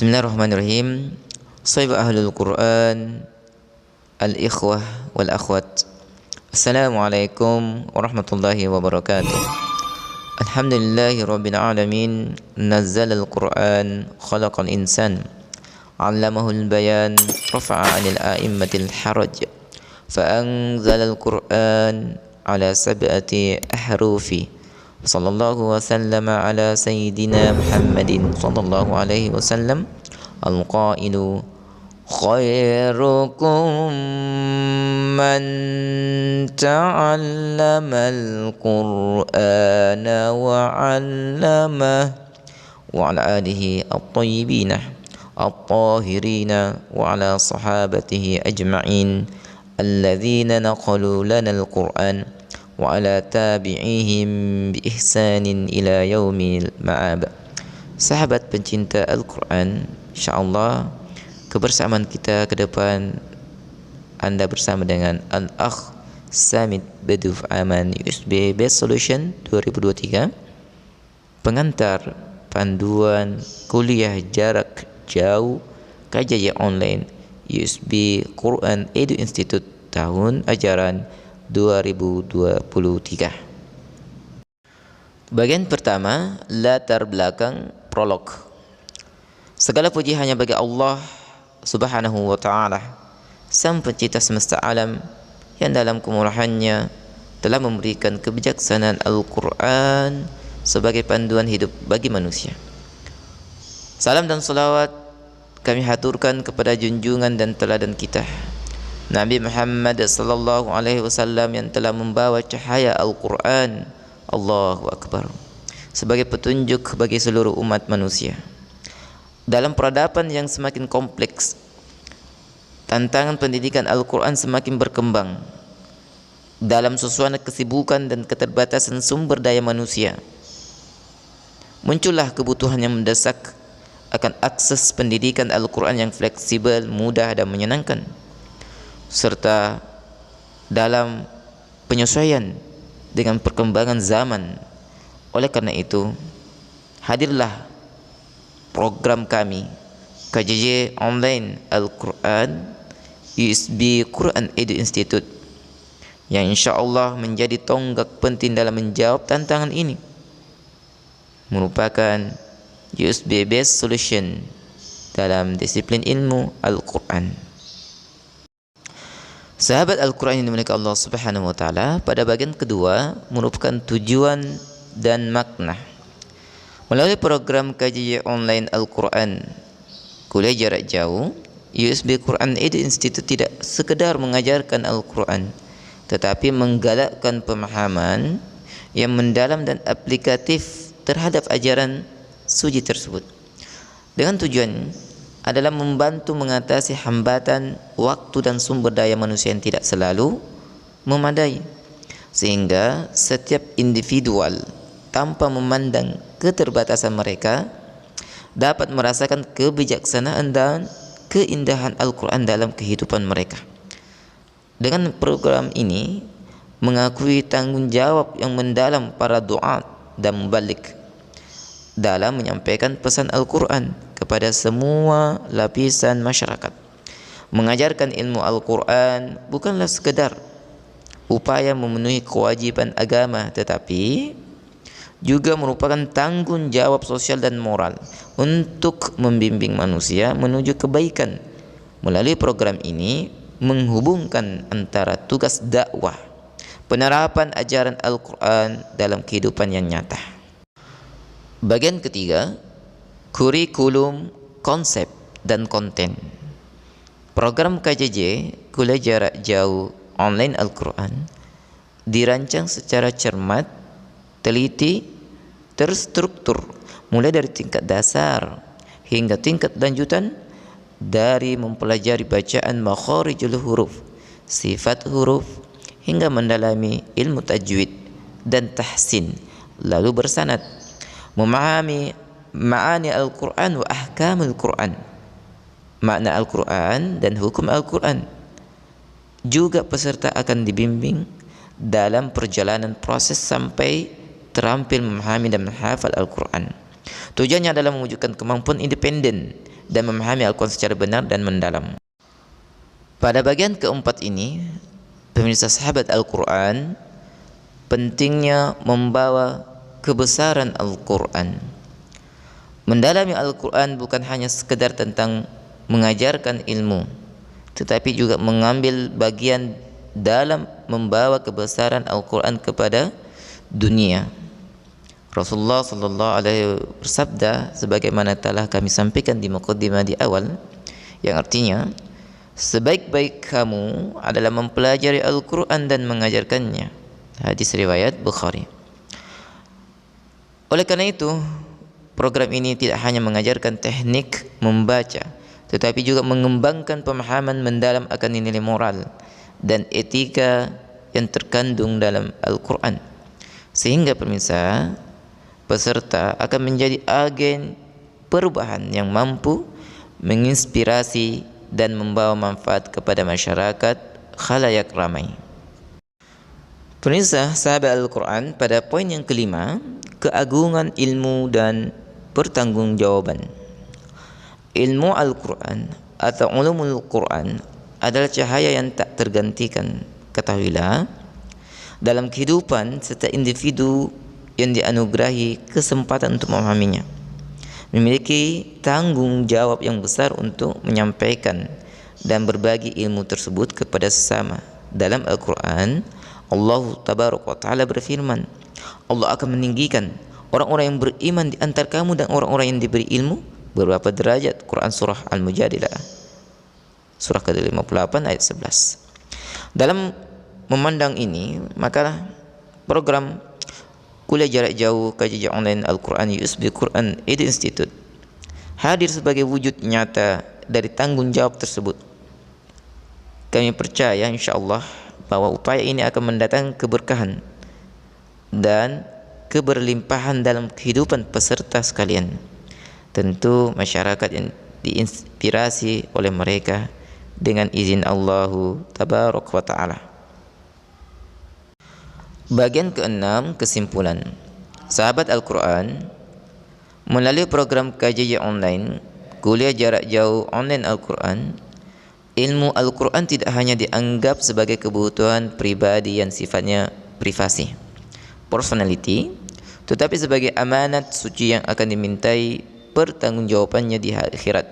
Bismillahirrahmanirrahim. Sahib ahlul Quran, al-ikhwah wal akhwat. Assalamualaikum warahmatullahi wabarakatuh. Alhamdulillahi rabbil alamin. Nazzalal Quran, khalaqal insan, 'allamahul bayan, rafa'a 'anil a'immatil haraj. Fa'anzalal Quran ala sab'ati ahrufi. Sallallahu wasallama ala sayyidina Muhammadin sallallahu alaihi wasallam al-qailu khairukum man ta'allama al-Qur'ana wa 'allamah wa ala alihi at-tayyibin at-tahirin wa ala sahabatihi ajma'in alladhina naqalu lana al-Qur'an wa ala tabi'ihim bi ihsanin ila yaumil ma'ab. Sahabat pencinta Al-Quran, insyaallah kebersamaan kita ke depan Anda bersama dengan Al-Akh Samit Beduf Aman USB Best Solution 2023, pengantar panduan kuliah jarak jauh KJJ online USB Quran Edu Institute tahun ajaran 2023. Bagian pertama, latar belakang prolog. Segala puji hanya bagi Allah Subhanahu wa ta'ala, Sang Pencipta semesta alam, yang dalam kemurahannya telah memberikan kebijaksanaan Al-Quran sebagai panduan hidup bagi manusia. Salam dan salawat kami haturkan kepada junjungan dan teladan kita, Nabi Muhammad sallallahu alaihi wasallam, yang telah membawa cahaya Al-Quran, Allahu Akbar, sebagai petunjuk bagi seluruh umat manusia. Dalam peradaban yang semakin kompleks, tantangan pendidikan Al-Quran semakin berkembang. Dalam suasana kesibukan dan keterbatasan sumber daya manusia, muncullah kebutuhan yang mendesak akan akses pendidikan Al-Quran yang fleksibel, mudah dan menyenangkan, serta dalam penyesuaian dengan perkembangan zaman. Oleh karena itu, hadirlah program kami KJJ Online Al-Quran USB Quran Edu Institute, yang insyaAllah menjadi tonggak penting dalam menjawab tantangan ini, merupakan USB Based Solution dalam disiplin ilmu Al-Quran. Sahabat Al-Quran yang dimiliki Allah Subhanahu wa ta'ala, pada bagian kedua merupakan tujuan dan makna. Melalui program KJJ Online Al-Quran kuliah jarak jauh USB Quran Edu Institute tidak sekedar mengajarkan Al-Quran, tetapi menggalakkan pemahaman yang mendalam dan aplikatif terhadap ajaran suci tersebut, dengan tujuan adalah membantu mengatasi hambatan waktu dan sumber daya manusia yang tidak selalu memadai, sehingga setiap individual tanpa memandang keterbatasan mereka dapat merasakan kebijaksanaan dan keindahan Al-Quran dalam kehidupan mereka. Dengan program ini mengakui tanggung jawab yang mendalam para duat dan mubalik dalam menyampaikan pesan Al-Quran kepada semua lapisan masyarakat. Mengajarkan ilmu Al-Quran bukanlah sekedar upaya memenuhi kewajiban agama, tetapi juga merupakan tanggung jawab sosial dan moral untuk membimbing manusia menuju kebaikan. Melalui program ini menghubungkan antara tugas dakwah, penerapan ajaran Al-Quran dalam kehidupan yang nyata. Bagian ketiga, kurikulum, konsep, dan konten. Program KJJ kuliah jarak jauh online Al-Quran dirancang secara cermat, teliti, terstruktur, mulai dari tingkat dasar hingga tingkat lanjutan, dari mempelajari bacaan makharijul huruf, sifat huruf, hingga mendalami ilmu tajwid dan tahsin, lalu bersanad, memahami ma'ani Al-Quran wa ahkamul Quran, makna Al-Quran dan hukum Al-Quran. Juga peserta akan dibimbing dalam perjalanan proses sampai terampil memahami dan menghafal Al-Quran. Tujuannya adalah mewujudkan kemampuan independen dan memahami Al-Quran secara benar dan mendalam. Pada bagian keempat ini, pemirsa sahabat Al-Quran, pentingnya membawa kebesaran Al-Quran. Mendalami Al-Quran bukan hanya sekedar tentang mengajarkan ilmu, tetapi juga mengambil bagian dalam membawa kebesaran Al-Quran kepada dunia. Rasulullah sallallahu alaihi bersabda sebagaimana telah kami sampaikan di muqaddimah di awal, yang artinya sebaik-baik kamu adalah mempelajari Al-Quran dan mengajarkannya. Hadis riwayat Bukhari. Oleh karena itu, program ini tidak hanya mengajarkan teknik membaca, tetapi juga mengembangkan pemahaman mendalam akan nilai moral dan etika yang terkandung dalam Al-Quran, sehingga pemirsa peserta akan menjadi agen perubahan yang mampu menginspirasi dan membawa manfaat kepada masyarakat khalayak ramai. Pemirsa sahabat Al-Quran, pada poin yang kelima, keagungan ilmu dan pertanggungjawaban. Ilmu Al-Quran atau ulumul Quran adalah cahaya yang tak tergantikan. Ketahuilah, dalam kehidupan setiap individu yang dianugerahi kesempatan untuk memahaminya memiliki tanggung jawab yang besar untuk menyampaikan dan berbagi ilmu tersebut kepada sesama. Dalam Al-Quran, Allah Tabaraka wa Ta'ala berfirman, Allah akan meninggikan orang-orang yang beriman di antara kamu dan orang-orang yang diberi ilmu beberapa derajat. Quran Surah Al-Mujadilah surah ke-58 ayat 11. Dalam memandang ini, maka program kuliah jarak jauh KJJ online Al-Quran USB Quran Aid Institute hadir sebagai wujud nyata dari tanggung jawab tersebut. Kami percaya insyaallah bahwa upaya ini akan mendatangkan keberkahan dan keberlimpahan dalam kehidupan peserta sekalian. Tentu masyarakat yang diinspirasi oleh mereka dengan izin Allahu Tabaraka wa Ta'ala. Bagian keenam, kesimpulan. Sahabat Al-Quran, melalui program KJJ online, kuliah jarak jauh online Al-Quran, ilmu Al-Quran tidak hanya dianggap sebagai kebutuhan pribadi yang sifatnya privasi, personality, tetapi sebagai amanat suci yang akan dimintai pertanggungjawabannya di akhirat.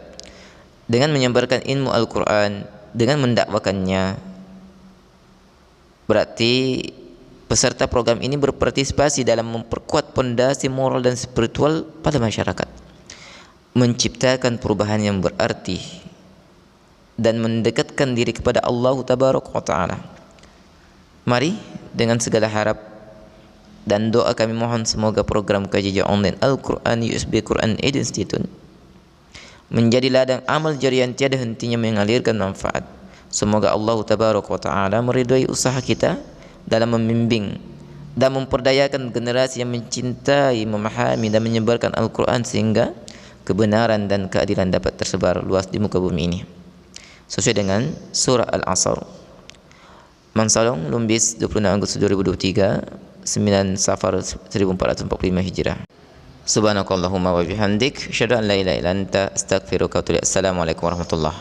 Dengan menyebarkan ilmu Al-Quran, dengan mendakwakannya, berarti peserta program ini berpartisipasi dalam memperkuat pondasi moral dan spiritual pada masyarakat, menciptakan perubahan yang berarti dan mendekatkan diri kepada Allah Tabaraka wa Ta'ala. Mari dengan segala harap dan doa kami mohon semoga program KJJ online Al-Quran USB Quran Aid Institute menjadi ladang amal jariah yang tiada hentinya mengalirkan manfaat. Semoga Allah Tabaraka wa Ta'ala meridhai usaha kita dalam membimbing dan memperdayakan generasi yang mencintai, memahami dan menyebarkan Al-Quran sehingga kebenaran dan keadilan dapat tersebar luas di muka bumi ini sesuai dengan surah Al-Asr. Mansalong, Lumbis, 26 Agustus 2023, 9 Safar 1445 Hijrah. Subhanakallahumma wa bihamdik, asyhadu an la ilaha illa anta, astaghfiruka wa atubu ilaik. Assalamualaikum warahmatullahi